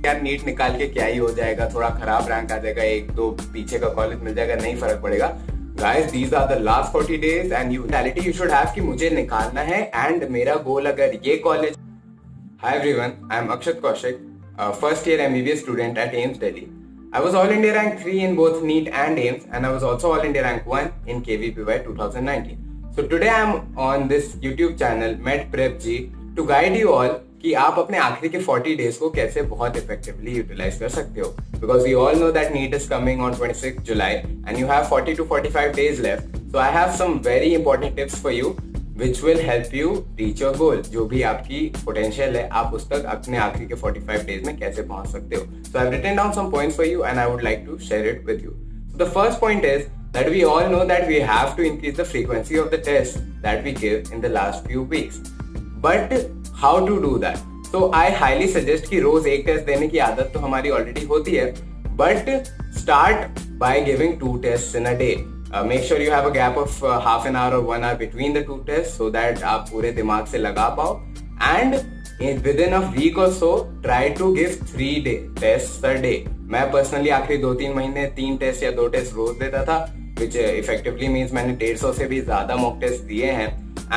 यार नीट निकाल के क्या ही हो जाएगा, थोड़ा खराब रैंक आ जाएगा, एक दो पीछे का कॉलेज मिल जाएगा, नहीं फर्क पड़ेगा। Guys these are the last 40 days and you mentality you should have कि मुझे निकालना है एंड मेरा गोल अगर ये college. Hi everyone, I am Akshat Kaushik, first year MBBS student at AIIMS Delhi. I was All India rank 3 in both NEET and AIMS, and I was also All India rank 1 in KVPY 2019. So today I am on this YouTube channel Med Prep G to guide you all कि आप अपने आखिरी के 40 days को कैसे बहुत effectively utilize कर सकते हो. Because we all know that NEET is coming on 26th July and you have 40 to 45 days left. So I have some very important tips for you which will help you reach your goal. जो भी आपकी potential है, आप उस तक अपने आखिरी के 45 days में कैसे पहुंच सकते हो. So I've written down some points for you and I would like to share it with you. So the first point is that we all know that we have to increase the frequency of the tests that we give in the last few weeks. But how to do that? So I highly suggest कि रोज एक test देने की आदत तो हमारी already होती है, but start by giving 2 tests in a day. Make sure you have a gap of half an hour or 1 hour between the 2 tests so that आप पूरे दिमाग से लगा पाओ. And within a week or so, try to give 3 tests a day. मैं personally आखिरी 2-3 महीने 3 test या 2 टेस्ट रोज देता था, which effectively means मैंने 150 से भी ज्यादा मॉक टेस्ट दिए हैं.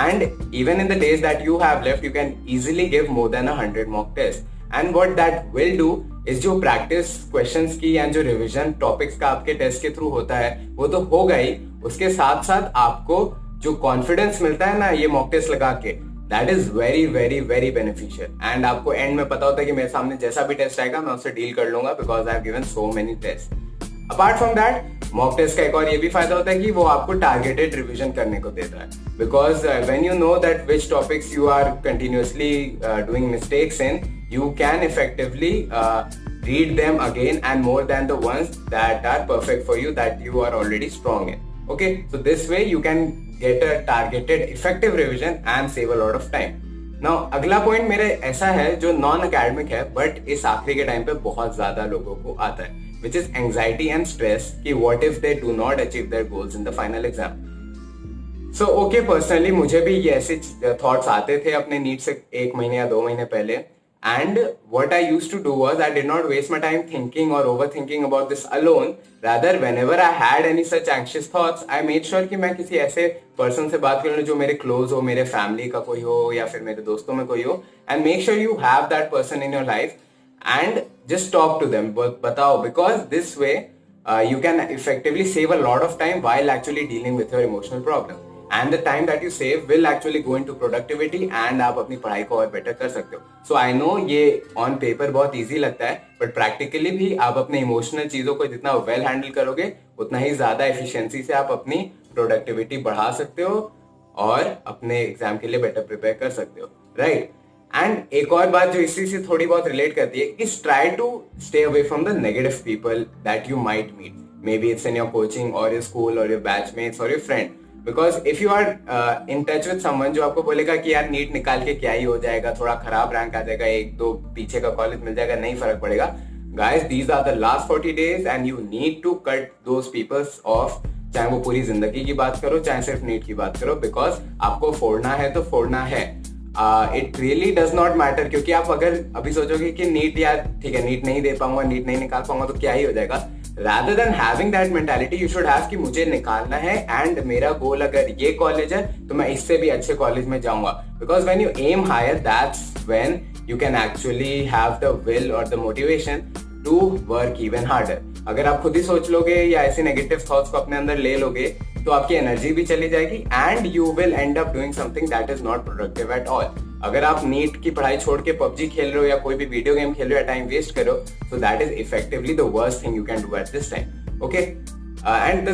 And even in the days that you have left, you can easily give more than 100 mock tests. And what that will do is जो प्रैक्टिस क्वेश्चंस की या जो रिवीजन टॉपिक्स का आपके टेस्ट के थ्रू होता है वो तो होगा ही, उसके साथ साथ आपको जो कॉन्फिडेंस मिलता है ना ये मॉक टेस्ट लगा के, that is very very very beneficial. And आपको एंड में पता होता है कि मेरे सामने जैसा भी टेस्ट आएगा मैं उससे डील कर लूंगा because I have given so many test. Apart from that, mock test का एक और ये भी फायदा होता है कि वो आपको टारगेटेड रिवीजन करने को देता है. Because when you know that which topics you are continuously doing mistakes in, you can effectively read them again and more than the ones that are perfect for you that you are already strong in. Okay, so this way you can get a targeted effective revision and save a lot of time. Now अगला point मेरा ऐसा है जो non academic है but इस आखिरी के time पे बहुत ज्यादा लोगों को आता है, which is anxiety and stress कि what if they do not achieve their goals in the final exam. So okay, personally मुझे भी ये ऐसे थॉट्स आते थे अपने नीट से 1 महीने या 2 महीने पहले. And what I used to do was I did not waste my time thinking or overthinking about this alone. Rather, whenever I had any such anxious thoughts, I made sure कि मैं किसी ऐसे person से बात कर लूँ जो मेरे close हो, मेरे family का कोई हो या फिर मेरे दोस्तों में कोई हो. And make sure you have that person in your life and just talk to them. बताओ, because this way you can effectively save a lot of time while actually dealing with your emotional problem. And the time that you save will actually go into productivity and आप अपनी पढ़ाई को और better कर सकते हो. So I know ये on paper बहुत easy लगता है but practically भी आप अपने इमोशनल चीजों को जितना well handle करोगे उतना ही ज्यादा efficiency से आप अपनी productivity बढ़ा सकते हो और अपने एग्जाम के लिए बेटर प्रिपेयर कर सकते हो, राइट. एंड एक और बात जो इसी से थोड़ी बहुत रिलेट करती है is try to stay away from the negative people that you might meet. Maybe it's in your coaching और योर स्कूल और योर बैचमेट्स और your friend. Because if you are in touch with someone जो आपको बोलेगा कि यार NEET निकाल के क्या ही हो जाएगा, थोड़ा खराब रैंक आ जाएगा, एक दो पीछे का कॉलेज मिल जाएगा, नहीं फर्क पड़ेगा. Guys these are the last 40 days and you need to cut those peoples off. चाहे वो पूरी जिंदगी की बात करो चाहे सिर्फ नीट की बात करो, बिकॉज आपको फोड़ना है तो फोड़ना है. It really does not matter. क्योंकि आप अगर अभी सोचोगे कि नीट यार ठीक है नीट नहीं दे पाऊंगा, नीट नहीं निकाल पाऊंगा तो क्या ही हो जाएगा, rather than having that mentality you should have कि मुझे निकालना है एंड मेरा गोल अगर ये कॉलेज है तो मैं इससे भी अच्छे कॉलेज में जाऊंगा. Because when you aim higher that's when you can actually have the will or the motivation to work even harder. अगर आप खुद ही सोच लोगे या ऐसे नेगेटिव थॉट्स को अपने अंदर ले लोगे तो आपकी एनर्जी भी चली जाएगी and you will and up doing something that is not productive at all. अगर आप नीट की पढ़ाई छोड़ के पबजी खेल रहे हो या कोई भी वीडियो गेम खेल रहे हो या टाइम वेस्ट करो, so that is effectively the worst thing you can do at this time. Okay, and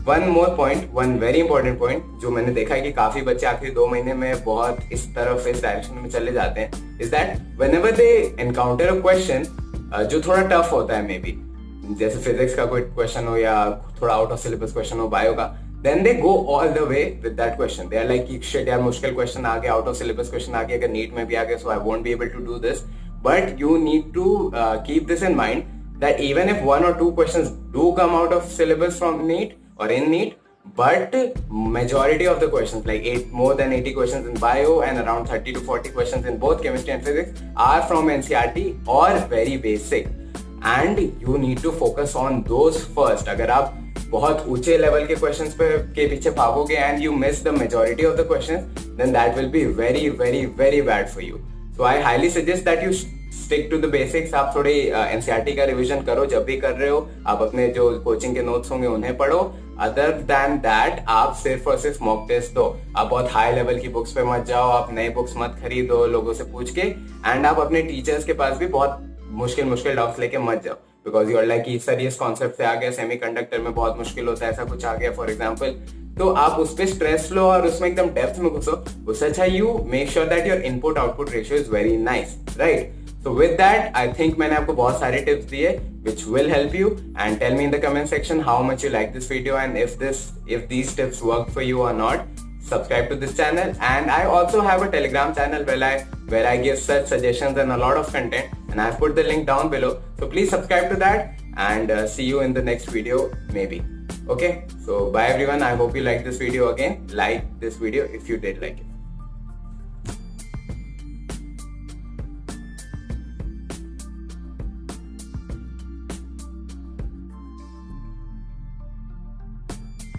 one more point, one very important point जो मैंने देखा है कि काफी बच्चे आखिरी 2 महीने में बहुत इस तरफ इस डायरेक्शन में चले जाते हैं, is that whenever they encounter a question जो थोड़ा टफ होता है, मे बी जैसे फिजिक्स का कोई क्वेश्चन हो या थोड़ा आउट ऑफ सिलेबस क्वेश्चन हो बायो का, then they go all the way with that question. They are like shit यार मुश्किल क्वेश्चन आ गया, आउट ऑफ सिलेबस क्वेश्चन आ गया, अगर नीट में भी आ गया, so I won't be able to do this. But you need to keep this in mind that even if 1 or 2 questions do come out of syllabus from NEET or in NEET, but majority of the questions, like more than 80 questions in bio and around 30 to 40 questions in both chemistry and physics, are from NCERT or very basic, and you need to focus on those first. अगर आप बहुत ऊंचे level के questions के पीछे भागोगे and you miss the majority of the questions, then that will be very very very bad for you. So I highly suggest that you stick to the basics. आप थोड़े NCERT का revision करो, जब भी कर रहे हो आप अपने जो कोचिंग के नोट्स होंगे उन्हें पढ़ो. अदर देन दैट आप सिर्फ और सिर्फ मॉक टेस्ट दो. आप बहुत हाई लेवल की बुक्स पे मत जाओ, आप नए बुक्स मत खरीदो लोगों से पूछ के, एंड आप अपने टीचर्स के पास भी बहुत मुश्किल डाउट्स लेके मत जाओ, बिकॉज यू आर लाइक कि सर ये कॉन्सेप्ट से आ गया, सेमीकंडक्टर में बहुत मुश्किल होता है, ऐसा कुछ आ गया फॉर एग्जाम्पल, तो आप उस पर स्ट्रेस लो और उसमें एकदम डेप्थ में घुसो. उससे अच्छा you make sure that your input output ratio is very nice, right? So with that, I think मैंने आपको बहुत सारे tips दिए which will help you, and tell me in the comment section how much you like this video and if these tips work for you or not. Subscribe to this channel, and I also have a Telegram channel where I give such suggestions and a lot of content, and I've put the link down below. So please subscribe to that, and see you in the next video maybe. Okay, so bye everyone. I hope you liked this video. Again, like this video if you did like it.